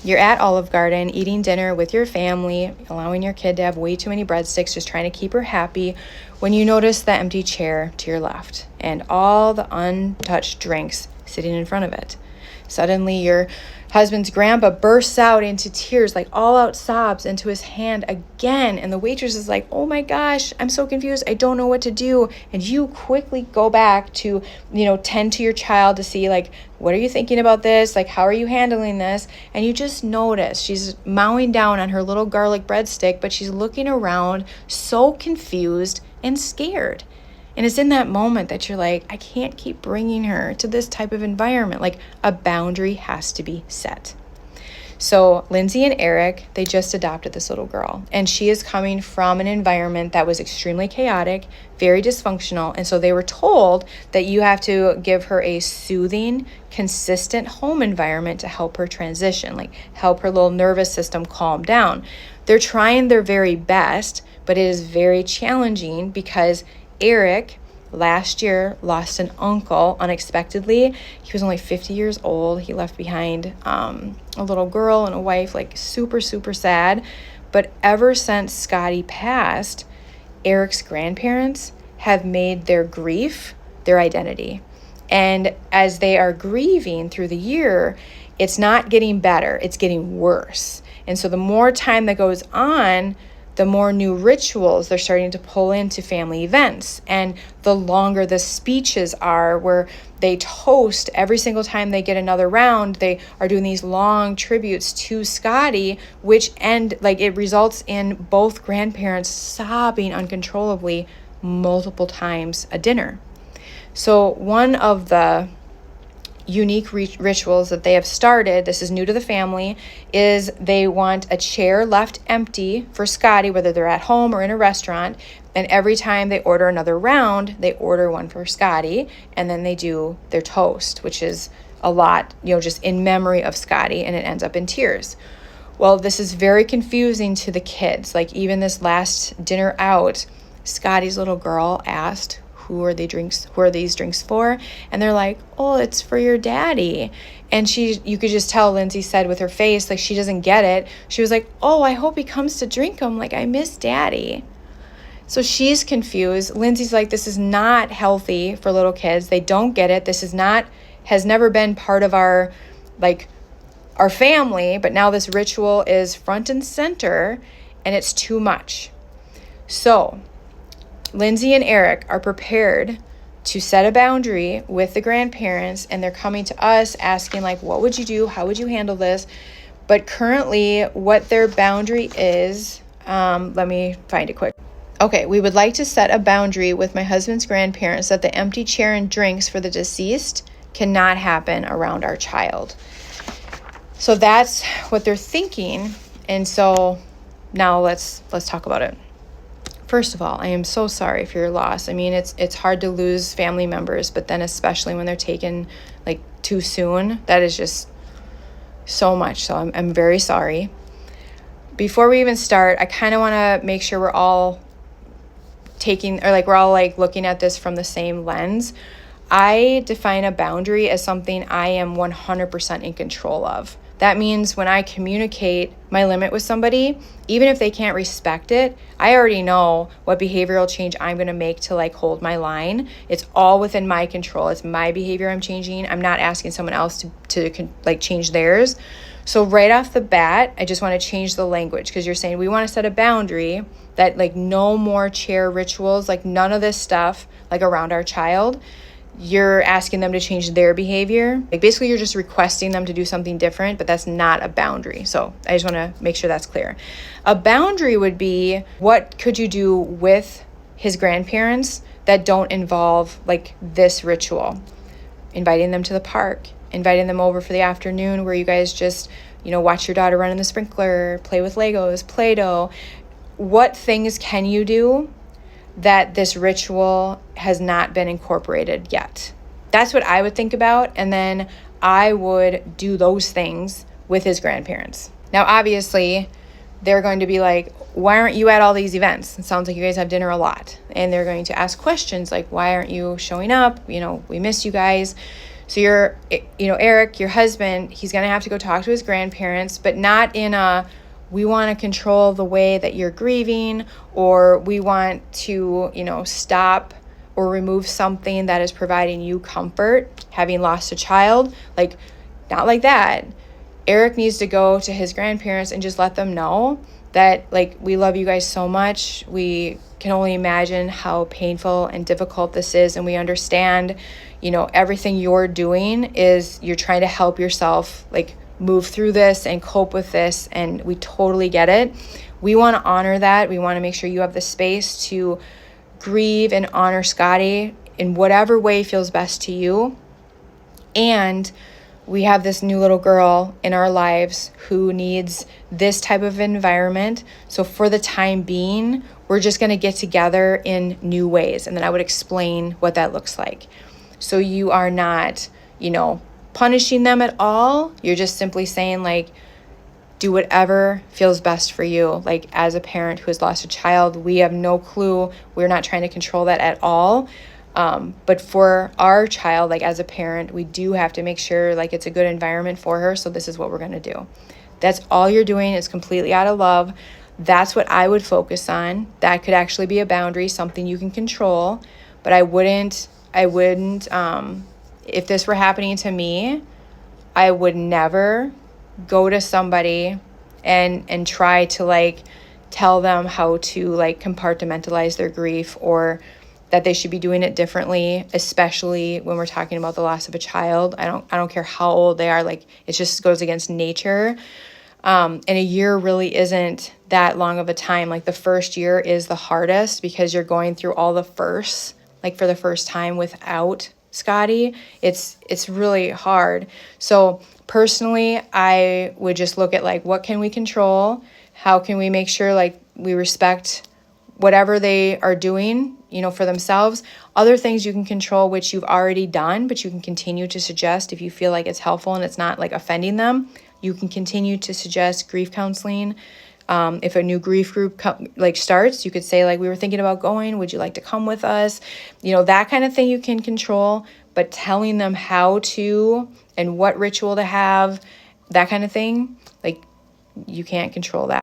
You're at Olive Garden eating dinner with your family, allowing your kid to have way too many breadsticks, just trying to keep her happy, when you notice the empty chair to your left and all the untouched drinks sitting in front of it. Suddenly, your husband's grandpa bursts out into tears, like all out sobs into his hand again. And the waitress is like, oh my gosh, I'm so confused. I don't know what to do. And you quickly go back to, tend to your child to see, like, what are you thinking about this? Like, how are you handling this? And you just notice she's mowing down on her little garlic breadstick, but she's looking around so confused and scared. And it's in that moment that you're like, I can't keep bringing her to this type of environment. Like, a boundary has to be set. So Lindsey and Eric, they just adopted this little girl. And she is coming from an environment that was extremely chaotic, very dysfunctional. And so they were told that you have to give her a soothing, consistent home environment to help her transition, like help her little nervous system calm down. They're trying their very best, but it is very challenging because Eric last year lost an uncle unexpectedly. He was only 50 years old. He left behind a little girl and a wife, like super, super sad. But ever since Scotty passed, Eric's grandparents have made their grief their identity. And as they are grieving through the year, it's not getting better, it's getting worse. And so the more time that goes on, the more new rituals they're starting to pull into family events. And the longer the speeches are, where they toast every single time they get another round, they are doing these long tributes to Scotty, which it results in both grandparents sobbing uncontrollably multiple times a dinner. So one of the unique rituals that they have started, this is new to the family, is they want a chair left empty for Scotty, whether they're at home or in a restaurant. And every time they order another round, they order one for Scotty, and then they do their toast, which is a lot, just in memory of Scotty, and it ends up in tears. Well, this is very confusing to the kids. Like, even this last dinner out, Scotty's little girl asked, who are these drinks for? And they're like, oh, it's for your daddy. And you could just tell Lindsey said with her face, like, she doesn't get it. She was like, oh, I hope he comes to drink them. Like, I miss daddy. So she's confused. Lindsey's like, this is not healthy for little kids. They don't get it. This has never been part of our family, but now this ritual is front and center, and it's too much. So Lindsey and Eric are prepared to set a boundary with the grandparents, and they're coming to us asking, like, what would you do? How would you handle this? But currently, what their boundary is, let me find it quick. Okay, we would like to set a boundary with my husband's grandparents that the empty chair and drinks for the deceased cannot happen around our child. So that's what they're thinking. And so now let's talk about it. First of all, I am so sorry for your loss. I mean, it's hard to lose family members, but then especially when they're taken like too soon, that is just so much. So I'm very sorry. Before we even start, I kind of want to make sure we're all looking at this from the same lens. I define a boundary as something I am 100% in control of. That means when I communicate my limit with somebody, even if they can't respect it, I already know what behavioral change I'm going to make to hold my line. It's all within my control. It's my behavior I'm changing. I'm not asking someone else to change theirs. So right off the bat, I just want to change the language, because you're saying we want to set a boundary that no more chair rituals, none of this stuff around our child. You're asking them to change their behavior. Basically, you're just requesting them to do something different, but that's not a boundary. So I just want to make sure that's clear. A boundary would be, what could you do with his grandparents that don't involve this ritual? Inviting them to the park, inviting them over for the afternoon where you guys just, watch your daughter run in the sprinkler, play with Legos, Play-Doh. What things can you do that this ritual has not been incorporated yet? That's what I would think about. And then I would do those things with his grandparents. Now, obviously, they're going to be like, why aren't you at all these events? It sounds like you guys have dinner a lot. And they're going to ask questions like, why aren't you showing up? We miss you guys. So Eric, your husband, he's going to have to go talk to his grandparents, but not in a, we want to control the way that you're grieving, or we want to, stop or remove something that is providing you comfort, having lost a child. Like, not like that. Eric needs to go to his grandparents and just let them know that, like, we love you guys so much. We can only imagine how painful and difficult this is, and we understand, everything you're doing is you're trying to help yourself, like, move through this and cope with this, and we totally get it. We want to honor that. We want to make sure you have the space to grieve and honor Scotty in whatever way feels best to you. And we have this new little girl in our lives who needs this type of environment. So for the time being, we're just going to get together in new ways. And then I would explain what that looks like. So you are not, punishing them at all. You're just simply saying, like, do whatever feels best for you. Like, as a parent who has lost a child, we have no clue. We're not trying to control that at all. But for our child, like, as a parent, we do have to make sure, like, it's a good environment for her. So this is what we're going to do. That's all you're doing. It's completely out of love. That's what I would focus on. That could actually be a boundary, something you can control. But I wouldn't, if this were happening to me, I would never go to somebody and try to, like, tell them how to, like, compartmentalize their grief, or that they should be doing it differently, especially when we're talking about the loss of a child. I don't care how old they are. Like, it just goes against nature. And a year really isn't that long of a time. Like, the first year is the hardest because you're going through all the firsts, like, for the first time without Scotty. It's really hard. So personally, I would just look at, like, what can we control? How can we make sure, like, we respect whatever they are doing, for themselves. Other things you can control, which you've already done, but you can continue to suggest if you feel like it's helpful and it's not, like, offending them. You can continue to suggest grief counseling. If a new grief group starts, you could say, like, we were thinking about going, would you like to come with us? That kind of thing you can control, but telling them how to and what ritual to have, that kind of thing, like, you can't control that.